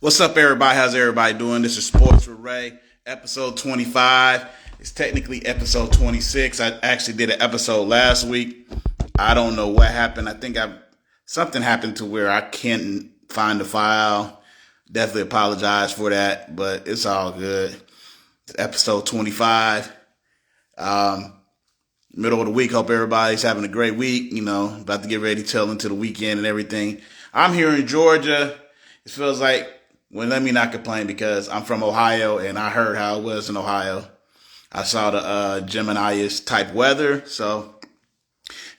What's up, everybody? How's everybody doing? This is Sports with Ray, episode 25. It's technically episode 26. I actually did an episode last week. I don't know what happened. I think something happened to where I can't find the file. Definitely apologize for that, but it's all good. It's episode 25. Middle of the week. Hope everybody's having a great week. About to get ready to tell into the weekend and everything. I'm here in Georgia. It feels like, well, let me not complain because I'm from Ohio and I heard how it was in Ohio. I saw the Gemini-ish type weather, so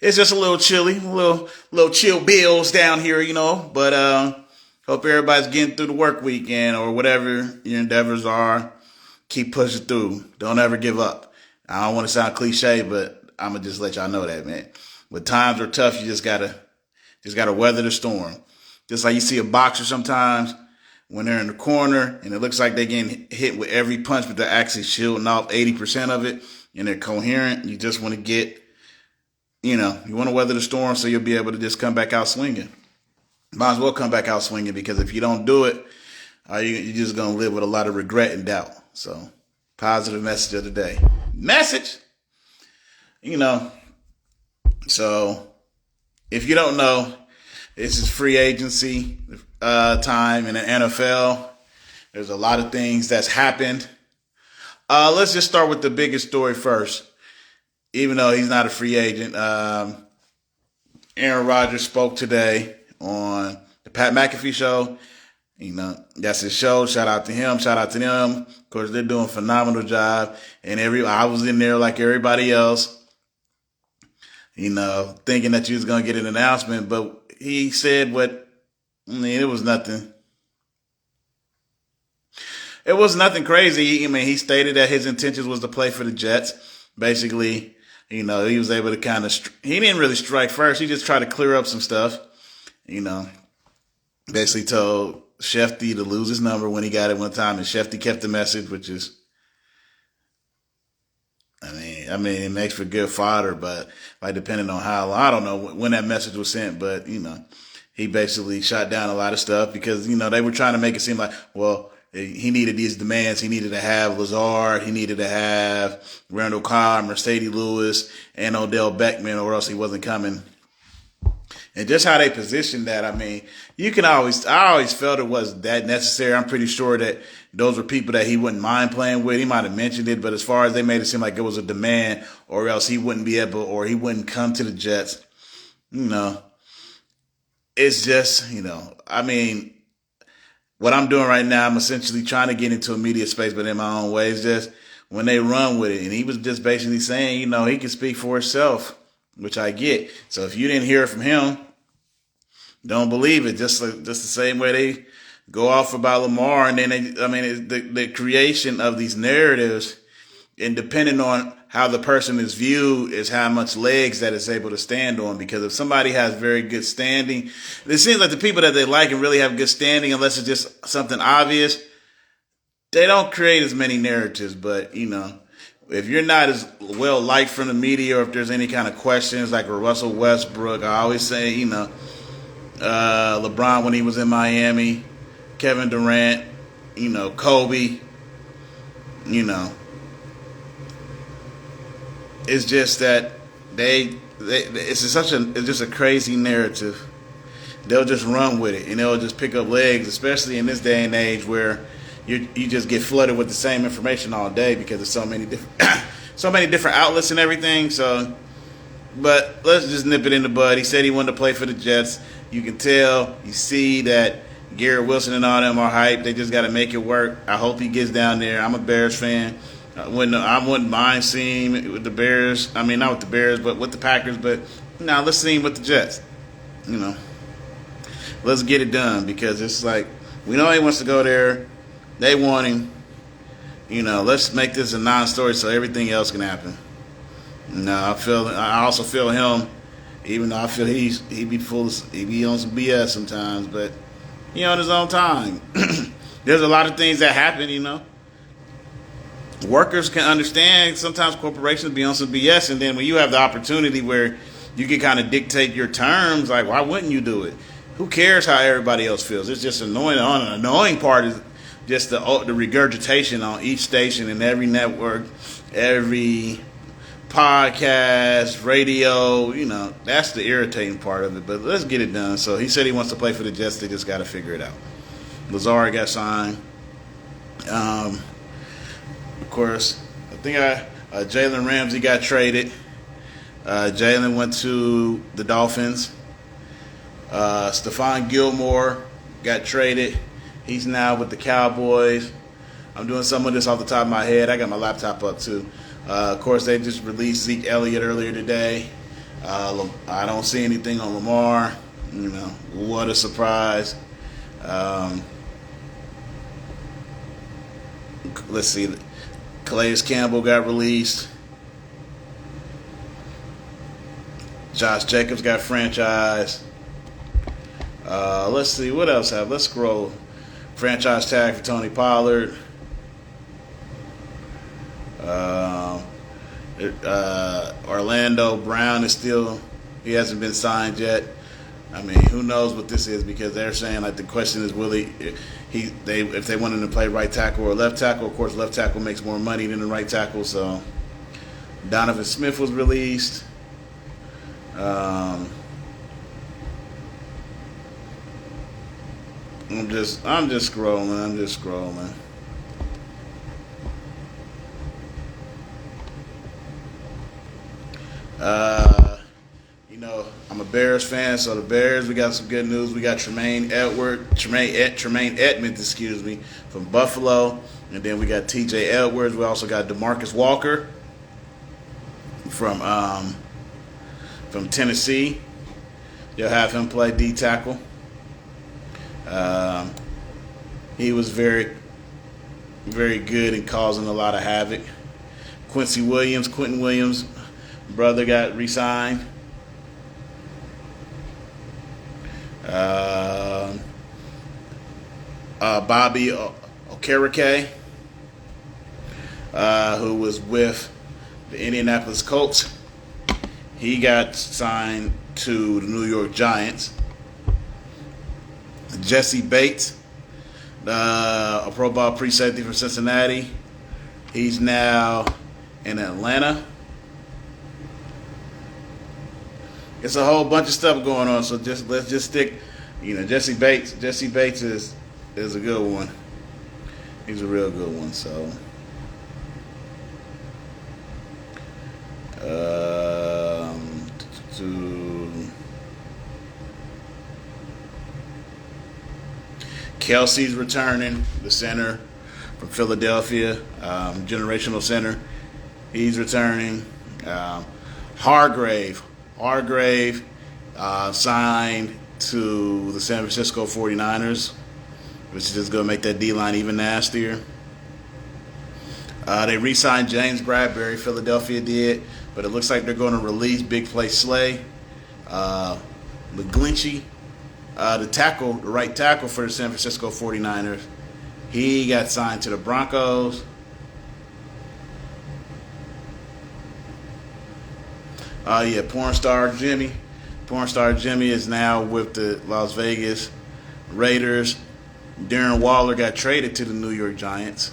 it's just a little chilly, a little chill bills down here, But hope everybody's getting through the work weekend or whatever your endeavors are. Keep pushing through. Don't ever give up. I don't want to sound cliche, but I'm gonna just let y'all know that, man. When times are tough, you just gotta weather the storm. Just like you see a boxer sometimes when they're in the corner and it looks like they're getting hit with every punch, but they're actually shielding off 80% of it and they're coherent. You just want to you want to weather the storm so you'll be able to just come back out swinging. Might as well come back out swinging because if you don't do it, you're just going to live with a lot of regret and doubt. So, positive message of the day. Message! So if you don't know, this is free agency time in the NFL. There's a lot of things that's happened. Let's just start with the biggest story first. Even though he's not a free agent, Aaron Rodgers spoke today on the Pat McAfee show. That's his show. Shout out to him. Shout out to them. Of course, they're doing a phenomenal job. And I was in there like everybody else, thinking that you was going to get an announcement. But he said it was nothing. It was nothing crazy. He stated that his intentions was to play for the Jets. Basically, he was able to he didn't really strike first. He just tried to clear up some stuff. Basically told Shefty to lose his number when he got it one time, and Shefty kept the message, which is, it makes for good fodder, but depending on how long, I don't know when that message was sent, but he basically shot down a lot of stuff because they were trying to make it seem like, well, he needed these demands. He needed to have Lazard. He needed to have Randall Cobb, Mercedes Lewis, and Odell Beckham, or else he wasn't coming. And just how they positioned that, I always felt it was that necessary. I'm pretty sure that those were people that he wouldn't mind playing with. He might have mentioned it, but as far as they made it seem like it was a demand or else he wouldn't be able or he wouldn't come to the Jets, it's just, what I'm doing right now, I'm essentially trying to get into a media space, but in my own way. It's just when they run with it. And he was just basically saying, he can speak for himself, which I get. So if you didn't hear it from him, don't believe it. Just the same way they go off about Lamar, and then the creation of these narratives, and depending on how the person is viewed, is how much legs that it's able to stand on. Because if somebody has very good standing, it seems like the people that they like and really have good standing, unless it's just something obvious, they don't create as many narratives. But if you're not as well liked from the media, or if there's any kind of questions, like with Russell Westbrook, I always say, LeBron when he was in Miami, Kevin Durant, Kobe, it's just that it's just a crazy narrative. They'll just run with it and they'll just pick up legs, especially in this day and age where you just get flooded with the same information all day because there's so many different outlets and everything. So, but let's just nip it in the bud. He said he wanted to play for the Jets. You can tell, you see that Garrett Wilson and all them are hyped. They just got to make it work. I hope he gets down there. I'm a Bears fan. I wouldn't mind seeing him with the Bears. Not with the Bears, but with the Packers. But let's see him with the Jets. Let's get it done because it's like we know he wants to go there. They want him. Let's make this a non-story so everything else can happen. I also feel him, even though I feel he be on some BS sometimes, but on his own time. There's a lot of things that happen, Workers can understand sometimes corporations be on some BS, and then when you have the opportunity where you can kind of dictate your terms, like why wouldn't you do it? who cares how everybody else feels? It's just annoying. On an annoying part is just the regurgitation on each station and every network, every podcast, radio. That's the irritating part of it. But let's get it done. So he said he wants to play for the Jets. They just got to figure it out. Lazard got signed. Of course, I think Jalen Ramsey got traded. Jalen went to the Dolphins. Stephon Gilmore got traded. He's now with the Cowboys. I'm doing some of this off the top of my head. I got my laptop up too. Of course, they just released Zeke Elliott earlier today. I don't see anything on Lamar. What a surprise. Let's see. Calais Campbell got released. Josh Jacobs got franchised. Let's see. What else have? Let's scroll. Franchise tag for Tony Pollard. Orlando Brown is still, he hasn't been signed yet. I mean, who knows what this is, because they're saying, like, the question is, will if they want him to play right tackle or left tackle. Of course, left tackle makes more money than the right tackle. So Donovan Smith was released. I'm just scrolling. I'm a Bears fan, so the Bears, we got some good news. We got Tremaine Edmonds, from Buffalo, and then we got T.J. Edwards. We also got DeMarcus Walker from Tennessee. They'll have him play D tackle. He was very, very good in causing a lot of havoc. Quentin Williams' brother got re-signed. Bobby Okereke, who was with the Indianapolis Colts, he got signed to the New York Giants. Jesse Bates, a Pro Bowl pre-safety for Cincinnati, he's now in Atlanta. It's a whole bunch of stuff going on, so let's just stick. Jesse Bates is a good one. He's a real good one. So, Kelsey's returning, the center from Philadelphia, generational center. He's returning. Hargrave signed to the San Francisco 49ers, which is just going to make that D-line even nastier. They re-signed James Bradbury, Philadelphia did, but it looks like they're going to release Big Play Slay. McGlinchey, the right tackle for the San Francisco 49ers, he got signed to the Broncos. Porn star Jimmy is now with the Las Vegas Raiders. Darren Waller got traded to the New York Giants.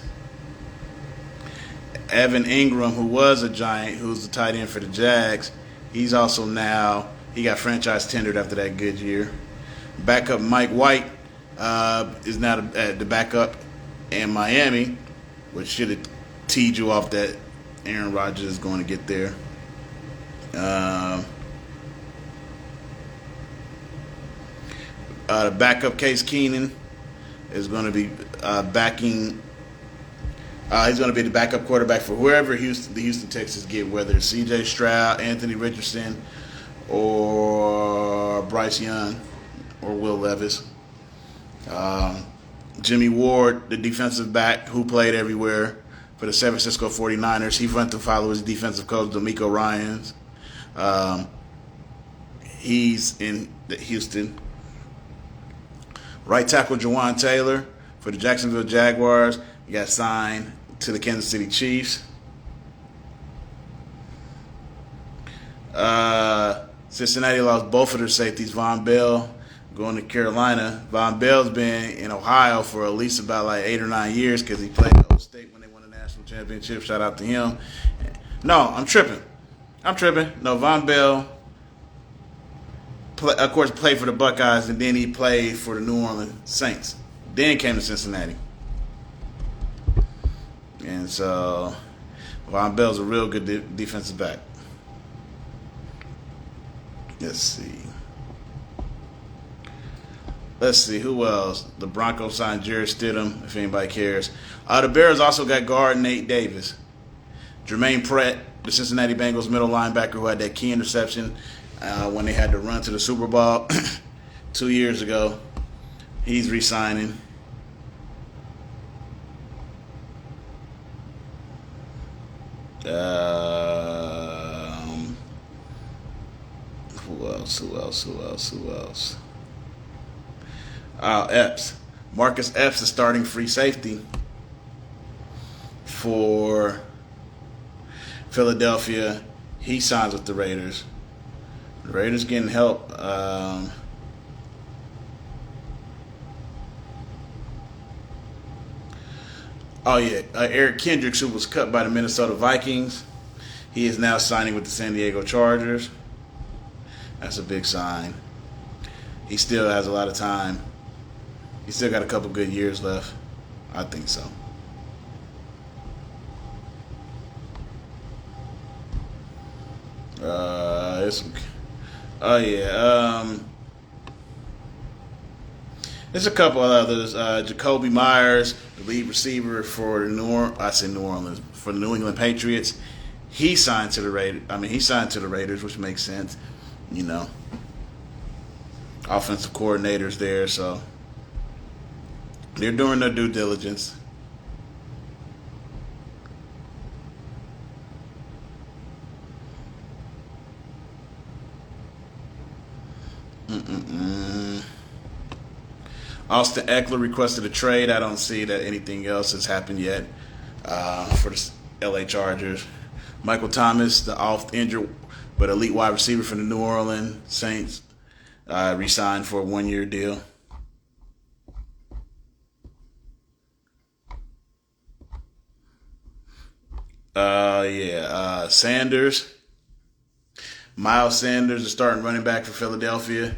Evan Ingram, who was a Giant, who's the tight end for the Jags, he got franchise tendered after that good year. Backup Mike White is now the backup in Miami, which should have teed you off that Aaron Rodgers is going to get there. The backup Case Keenum is going to be backing. He's going to be the backup quarterback for whoever the Houston Texans get, whether it's C.J. Stroud, Anthony Richardson, or Bryce Young, or Will Levis. Jimmy Ward, the defensive back who played everywhere for the San Francisco 49ers, he went to follow his defensive coach, D'Amico Ryans. He's in Houston. Right tackle Jawan Taylor for the Jacksonville Jaguars. He got signed to the Kansas City Chiefs. Cincinnati lost both of their safeties, Von Bell going to Carolina. Von Bell's been in Ohio for at least about like 8 or 9 years because he played at Old State when they won the national championship. Shout out to him. No, I'm tripping. No, Von Bell, of course, played for the Buckeyes, and then he played for the New Orleans Saints. Then came to Cincinnati. And so Von Bell's a real good defensive back. Let's see who else. The Broncos signed Jarrett Stidham, if anybody cares. The Bears also got guard Nate Davis. Jermaine Pratt, the Cincinnati Bengals middle linebacker who had that key interception when they had to run to the Super Bowl 2 years ago. He's re-signing. Who else? Epps. Marcus Epps is starting free safety for Philadelphia. He signs with the Raiders. The Raiders getting help. Eric Kendricks, who was cut by the Minnesota Vikings, he is now signing with the San Diego Chargers. That's a big sign. He still has a lot of time. He's still got a couple good years left. I think so. There's a couple others. Jacoby Myers, the lead receiver for the New England Patriots. He signed to the Raiders, which makes sense. You know, offensive coordinators there, so they're doing their due diligence. Austin Eckler requested a trade. I don't see that anything else has happened yet for the LA Chargers. Michael Thomas, the oft-injured but elite wide receiver for the New Orleans Saints, re-signed for a 1-year deal. Sanders. Miles Sanders, the starting running back for Philadelphia.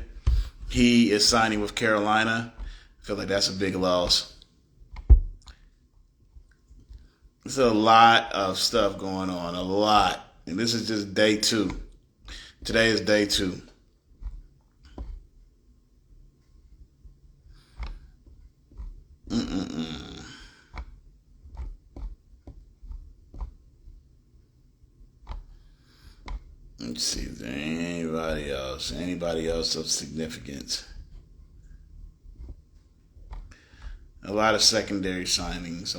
He is signing with Carolina. I feel like that's a big loss. There's a lot of stuff going on. A lot. And this is just day 2. Today is day 2. Let's see if there anybody else of significance. A lot of secondary signings.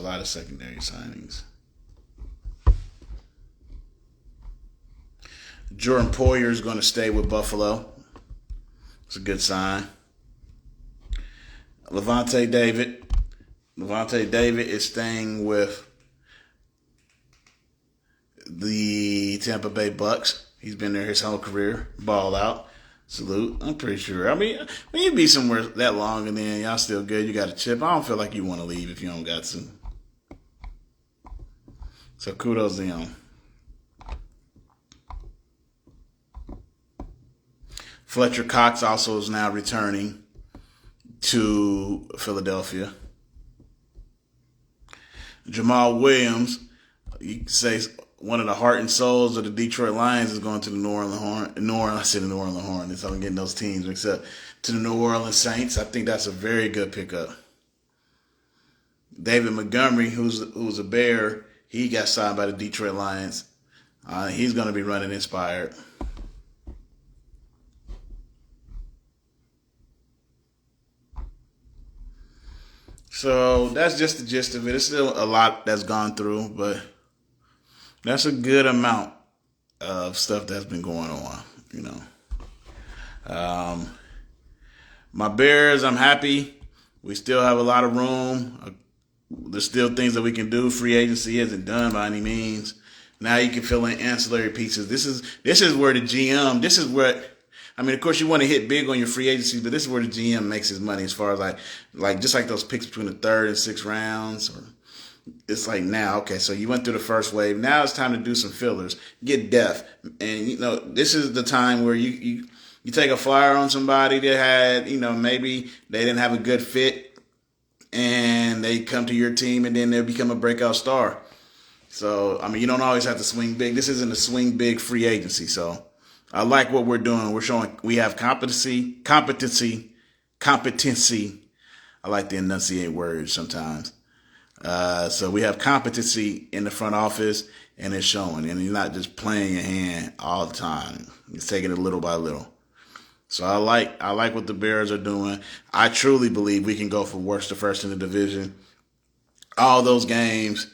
Jordan Poyer is going to stay with Buffalo. It's a good sign. Levante David is staying with the Tampa Bay Bucks. He's been there his whole career. Ball out. Salute. I'm pretty sure. I mean, when you be somewhere that long and then y'all still good, you got a chip, I don't feel like you want to leave if you don't got to. So kudos to him. Fletcher Cox also is now returning to Philadelphia. Jamal Williams, you could say one of the heart and souls of the Detroit Lions, is going to the New Orleans Hornets. I'm getting those teams mixed up. To the New Orleans Saints. I think that's a very good pickup. David Montgomery, who's a Bear, he got signed by the Detroit Lions. He's going to be running Inspired. So that's just the gist of it. It's still a lot that's gone through, but that's a good amount of stuff that's been going on, you know. My Bears, I'm happy. We still have a lot of room. There's still things that we can do. Free agency isn't done by any means. Now you can fill in ancillary pieces. This is where the GM, I mean, of course, you want to hit big on your free agency, but this is where the GM makes his money as far as like just like those picks between the third and sixth rounds. Or it's like now, okay, so you went through the first wave. Now it's time to do some fillers, get depth, and this is the time where you take a flyer on somebody that had maybe they didn't have a good fit, and they come to your team, and then they become a breakout star. So, I mean, you don't always have to swing big. This isn't a swing big free agency. So, I like what we're doing. We're showing we have competency. I like to enunciate words sometimes. So we have competency in the front office, and it's showing. And you're not just playing your hand all the time. You're taking it little by little. So I like what the Bears are doing. I truly believe we can go from worst to first in the division. All those games.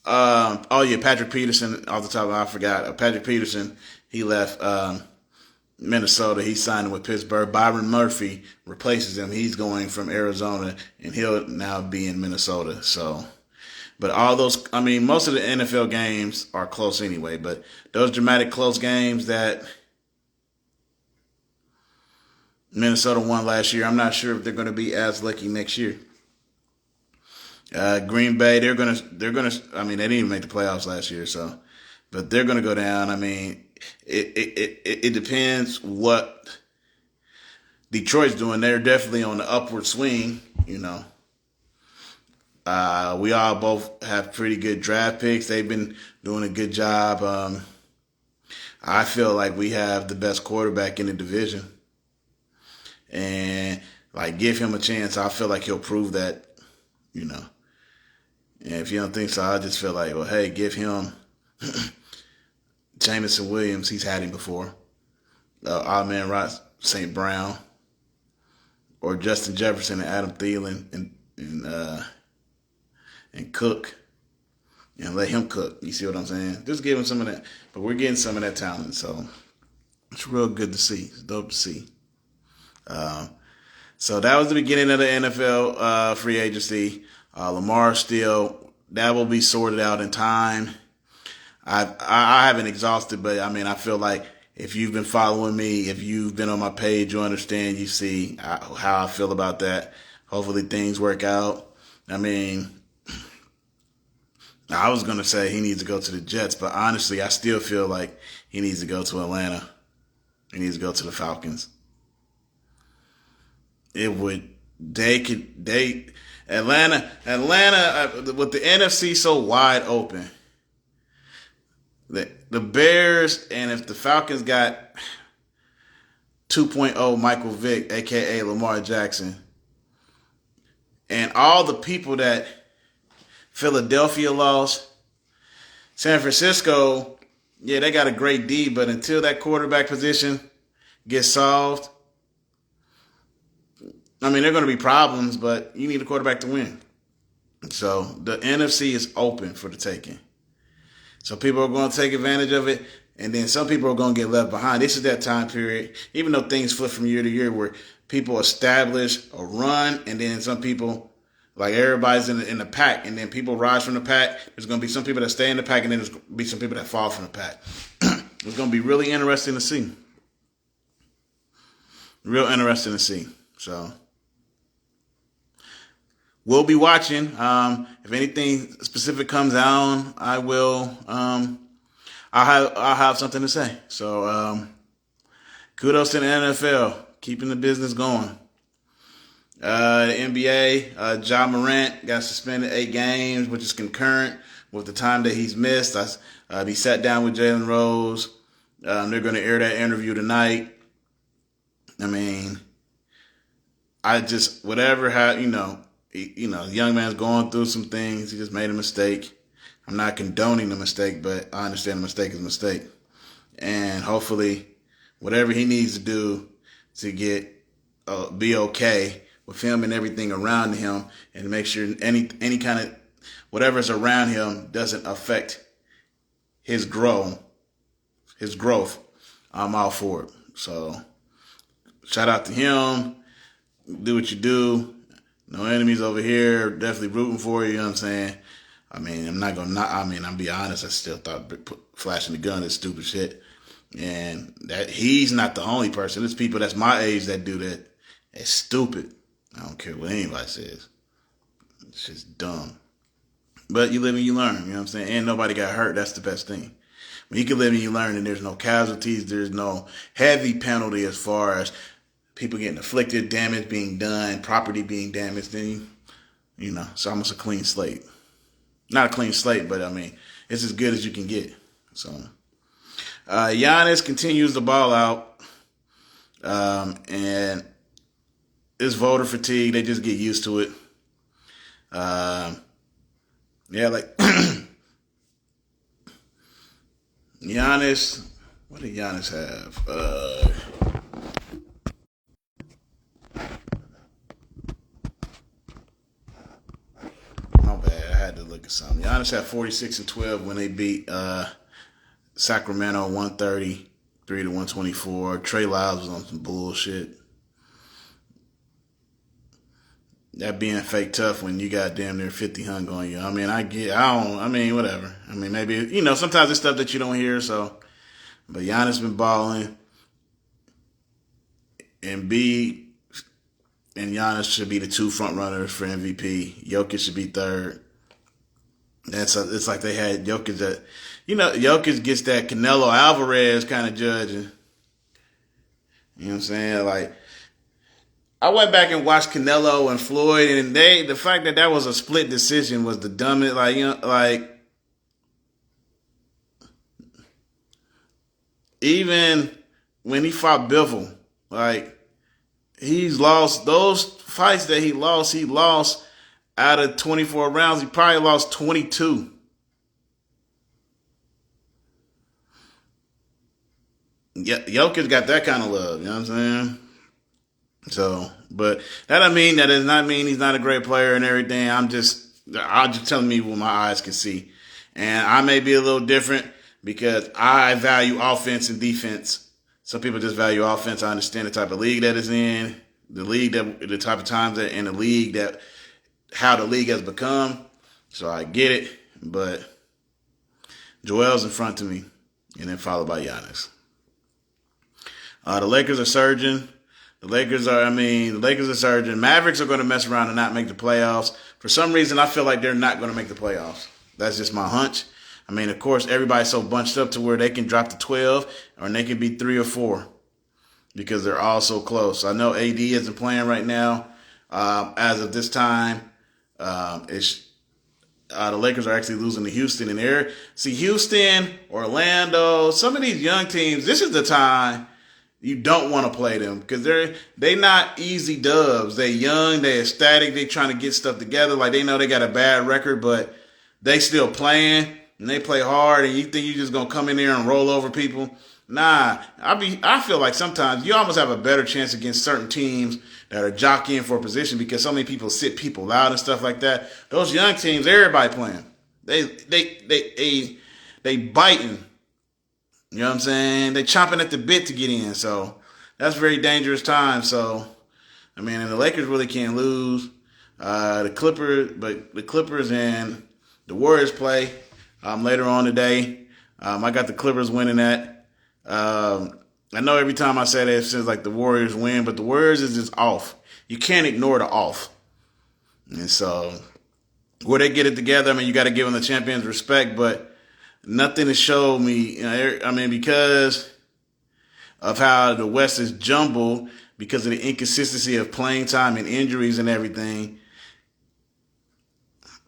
Patrick Peterson, off the top of I forgot. Patrick Peterson, he left Minnesota. He's signing with Pittsburgh. Byron Murphy replaces him. He's going from Arizona, and he'll now be in Minnesota. So, but most of the NFL games are close anyway. But those dramatic close games that Minnesota won last year, I'm not sure if they're going to be as lucky next year. Green Bay, they're gonna. I mean, they didn't even make the playoffs last year, but they're gonna go down. I mean, it depends what Detroit's doing. They're definitely on the upward swing. We all both have pretty good draft picks. They've been doing a good job. I feel like we have the best quarterback in the division, and give him a chance. I feel like he'll prove that. And if you don't think so, I just feel like, well, hey, give him Jameson Williams. He's had him before. Ahman Ross St. Brown, or Justin Jefferson and Adam Thielen and Cook, and let him cook. You see what I'm saying? Just give him some of that. But we're getting some of that talent, so it's real good to see. It's dope to see. So that was the beginning of the NFL free agency. Lamar still, that will be sorted out in time. I haven't exhausted, but I feel like if you've been following me, if you've been on my page, you understand, you see how I feel about that. Hopefully things work out. I was going to say he needs to go to the Jets, but honestly, I still feel like he needs to go to Atlanta. He needs to go to the Falcons. Atlanta, with the NFC so wide open, the Bears, and if the Falcons got 2.0 Michael Vick, a.k.a. Lamar Jackson, and all the people that Philadelphia lost, San Francisco, yeah, they got a great D, but until that quarterback position gets solved, there are going to be problems, but you need a quarterback to win. So the NFC is open for the taking. So people are going to take advantage of it, and then some people are going to get left behind. This is that time period, even though things flip from year to year, where people establish a run, and then some people, like everybody's in the pack, and then people rise from the pack. There's going to be some people that stay in the pack, and then there's going to be some people that fall from the pack. It's going to be really interesting to see. Real interesting to see. So we'll be watching. If anything specific comes down, I will. I'll have something to say. So kudos to the NFL, keeping the business going. The NBA, Ja Morant got suspended 8 games, which is concurrent with the time that he's missed. He sat down with Jalen Rose. They're going to air that interview tonight. The young man's going through some things. He just made a mistake. I'm not condoning the mistake, but I understand the mistake is a mistake. And hopefully, whatever he needs to do to get be okay with him and everything around him, and make sure any kind of whatever's around him doesn't affect his growth. I'm all for it. So shout out to him. Do what you do. No enemies over here. Definitely rooting for you. You know what I'm saying? I'm not gonna. I'll be honest. I still thought flashing the gun is stupid shit. And that he's not the only person. There's people that's my age that do that. It's stupid. I don't care what anybody says. It's just dumb. But you live and you learn, you know what I'm saying? And nobody got hurt. That's the best thing. When you can live and you learn and there's no casualties, there's no heavy penalty as far as people getting afflicted, damage being done, property being damaged, then you know, it's almost a clean slate. Not a clean slate, but I mean, it's as good as you can get. So Giannis continues to ball out. And it's voter fatigue. They just get used to it. Yeah, like Giannis. What did Giannis have? My bad. I had to look at something. Giannis had 46-12 when they beat Sacramento 133 to 124. Trey Lyles was on some bullshit. That being fake tough when you got damn near 50 hung on you. I mean, whatever. I mean, maybe, you know, sometimes it's stuff that you don't hear, so. But Giannis been balling. And B and Giannis should be the two front runners for MVP. Jokic should be third. It's like they had Jokic that, you know, Jokic gets that Canelo Alvarez kind of judging. You know what I'm saying? Like, I went back and watched Canelo and Floyd, and the fact that was a split decision was the dumbest. Like, you know, like even when he fought Bivol, like he's lost those fights that he lost out of 24 rounds. He probably lost 22. Yeah, Jokic got that kind of love. You know what I'm saying? So, but that does not mean he's not a great player and everything. I'm just telling me what my eyes can see. And I may be a little different because I value offense and defense. Some people just value offense. I understand the type of league that is in, the type of times that in the league that, how the league has become. So I get it. But Joel's in front of me and then followed by Giannis. The Lakers are surging. The Lakers are surging. Mavericks are going to mess around and not make the playoffs. For some reason, I feel like they're not going to make the playoffs. That's just my hunch. I mean, of course, everybody's so bunched up to where they can drop to 12 or they can be 3 or 4 because they're all so close. I know AD isn't playing right now. As of this time, the Lakers are actually losing to Houston. And Houston, Orlando, some of these young teams, this is the time you don't want to play them because they not easy dubs. They young, they ecstatic, they trying to get stuff together. Like they know they got a bad record, but they still playing and they play hard. And you think you just gonna come in there and roll over people? Nah, I feel like sometimes you almost have a better chance against certain teams that are jockeying for a position because so many people sit people out and stuff like that. Those young teams, everybody playing. They biting. You know what I'm saying? They chomping at the bit to get in. So that's very dangerous time. So, I mean, and the Lakers really can't lose. The Clippers and the Warriors play later on today. I got the Clippers winning that. I know every time I say that it seems like the Warriors win, but the Warriors is just off. You can't ignore the off. And so, where they get it together, I mean, you got to give them the champions respect, but nothing to show me, because of how the West is jumbled, because of the inconsistency of playing time and injuries and everything.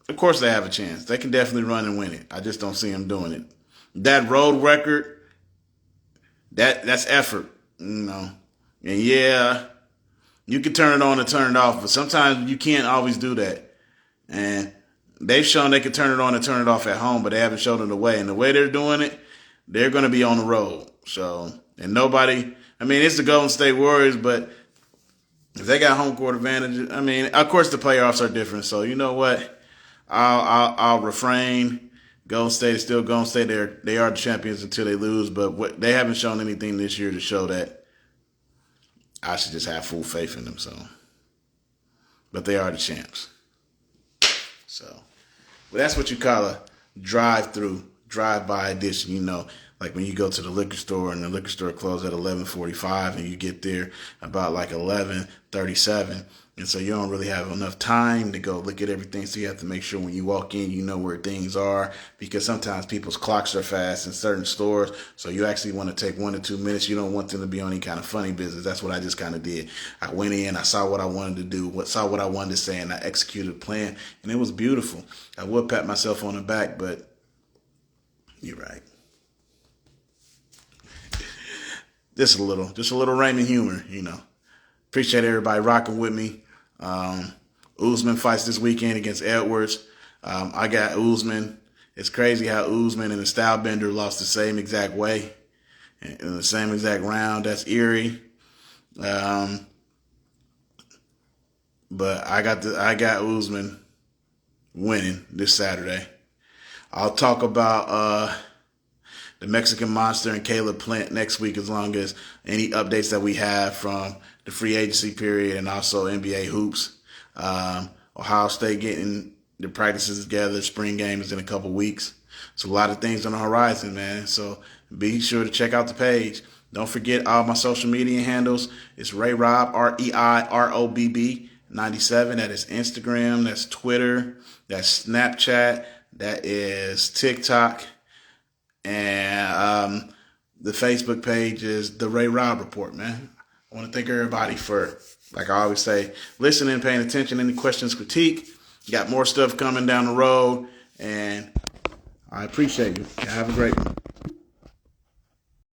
Of course they have a chance. They can definitely run and win it. I just don't see them doing it. That road record, that's effort, you know. And yeah, you can turn it on and turn it off, but sometimes you can't always do that. And they've shown they can turn it on and turn it off at home, but they haven't shown it the way. And the way they're doing it, they're going to be on the road. So, and it's the Golden State Warriors, but if they got home court advantage, of course the playoffs are different. So, you know what? I'll refrain. Golden State is still Golden State. They are the champions until they lose, but they haven't shown anything this year to show that I should just have full faith in them. So, but they are the champs. So, well, that's what you call a drive-by edition. You know, Like when you go to the liquor store and the liquor store closes at 11:45 and you get there about like 11:37. And so you don't really have enough time to go look at everything. So you have to make sure when you walk in, you know where things are, because sometimes people's clocks are fast in certain stores. So you actually want to take 1 to 2 minutes. You don't want them to be on any kind of funny business. That's what I just kind of did. I went in, I saw what I wanted to do, saw what I wanted to say, and I executed a plan. And it was beautiful. I would pat myself on the back, but you're right. Just a little Raymond humor, Appreciate everybody rocking with me. Usman fights this weekend against Edwards. I got Usman. It's crazy how Usman and the Style Bender lost the same exact way in the same exact round. That's eerie. But I got Usman winning this Saturday. I'll talk about the Mexican Monster and Caleb Plant next week, as long as any updates that we have from the free agency period and also NBA hoops. Ohio State getting the practices together. Spring game is in a couple weeks. So a lot of things on the horizon, man. So be sure to check out the page. Don't forget all my social media handles. It's Rei Robb, REIROBB 97. That is Instagram. That's Twitter. That's Snapchat. That is TikTok. And the Facebook page is the Rei Robb Report, man. I want to thank everybody for, like I always say, listening, paying attention, any questions, critique. Got more stuff coming down the road, and I appreciate you. Have a great one.